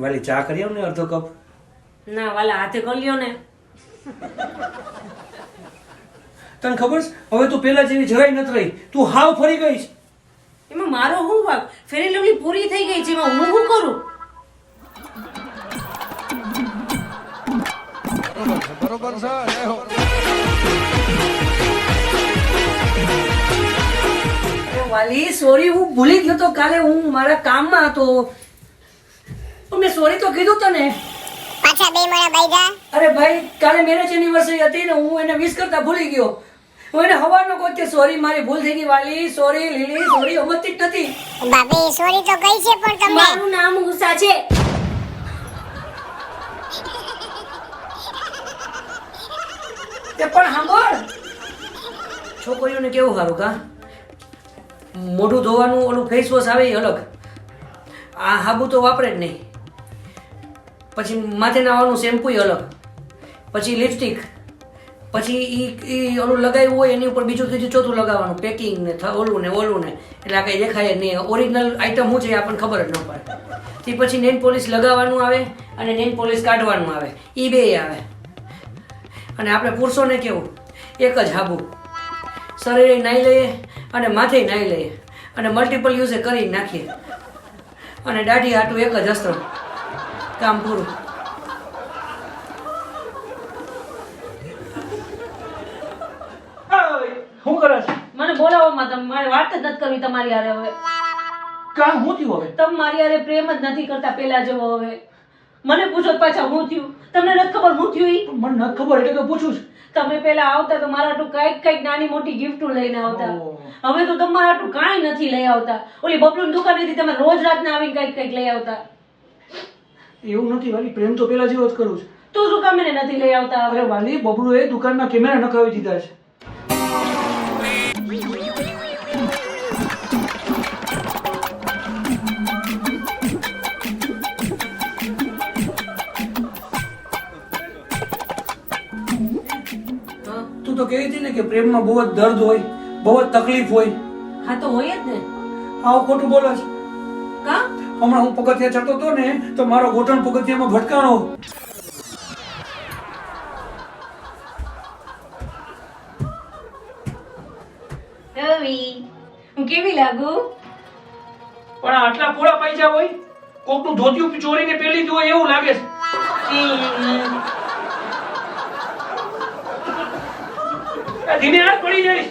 વાલી ચા કરી આવ ને અડધો કપ. ના વાલા હાથે કરી લ્યો ને. તને ખબર છે હવે તું પેલા જેવી જરાય નથી રહી, તું હાવ ફરી ગઈ છે. એમાં મારો શું વાક? ફેરી લવલી પૂરી થઈ ગઈ છે, એમાં હું શું કરું? બરોબર છે. વાલી સોરી, હું ભૂલી ગયો તો. કાલે હું મારા કામમાં હતો તો મેં સોરી તો કીધું તને. પાછા બે મણા બાઈગા. અરે ભાઈ, કાલે મેરેજ એનિવર્સરી હતી ને, હું એને વિશ કરતા ભૂલી ગયો. હું એને હવાનો કહું સોરી, મારી ભૂલ થઈ ગઈ વાલી, સોરી લીલી, સોરી સમજતી જ નથી. ભાભી સોરી તો કઈ છે પણ તમને મારું નામ ગુસ્સા છે. તે પણ સાંભળ, છોકરીઓને કેવું સારું કા, મોઢું ધોવાનું ઓલું ફેસ વોશ આવે એ અલગ, આ હાબુ તો વાપરે જ નહીં. પછી માથે નાવાનું શેમ્પુ અલગ, પછી લિપસ્ટિક, પછી ઈ ઓલું લગાવ્યું હોય એની ઉપર બીજું ત્રીજું ચોથું લગાવવાનું, પેકિંગ ને ઓલું ને એટલે આ કંઈ દેખાય જ નહીં. ઓરિજિનલ આઈટમ શું છે એ આપણને ખબર જ ન પડે. તે પછી નેલ પોલિશ લગાવવાનું આવે અને નેલ પોલિશ કાઢવાનું આવે, એ બે આવે. અને આપણે પુરુષોને કેવું, એક જ હાબુ, શરીરે નાહી લઈએ અને માથે નાહી લઈએ અને મલ્ટિપલ યુઝે કરી નાખીએ, અને દાઢી હાટું એક જ અસ્ત્ર, કામ પૂરું. શું કરે છે? મને બોલાવવામાં તમે મારે વાત જ નથી કરવી તમારી હારે. હવે કામ શું થયું હવે? તમે મારી હારે પ્રેમ જ નથી કરતા પેલા જેવો. હવે મને પૂછો પાછા હું થયું? તમને નથી ખબર હું થયું? ઈ મને નથી ખબર એટલે તો પૂછું છું. તમે પેલા આવતા તો મારા હાટુ કઈક નાની મોટી ગિફ્ટો લઈને આવતા. હવે તો તમારા હાટુ કાંઈ નથી લઈ આવતા. ઓલી બબલુની દુકાનેથી તમે રોજ રાતના આવીને કઈક લઈ આવતા. એવું નથી વાલી, પ્રેમ તો પેલા જેવો જ કરું છું. તો શું કામ એને નથી લઈ આવતા? અરે વાલી, બબલુએ દુકાનમાં કેમેરા નખાવી દીધા છે. તું તો કહી હતી ને કે પ્રેમમાં બહુ જ દર્દ હોય, બહુ જ તકલીફ હોય. હા તો હોય જ ને. આવું ખોટું બોલે છે. કા હમણાં હું પગથિયા ચડતો હતો ને તો મારો ઘૂંટણ પગથિયામાં ભટકાણો. રવિ, હું કેવી લાગુ? પણ આટલા પોળા પૈસા હોય, કોકનું ધોતિયું ચોરીને પહેરી લીધું હોય એવું લાગે છે. ધીમે હાથ પડી જઈશ.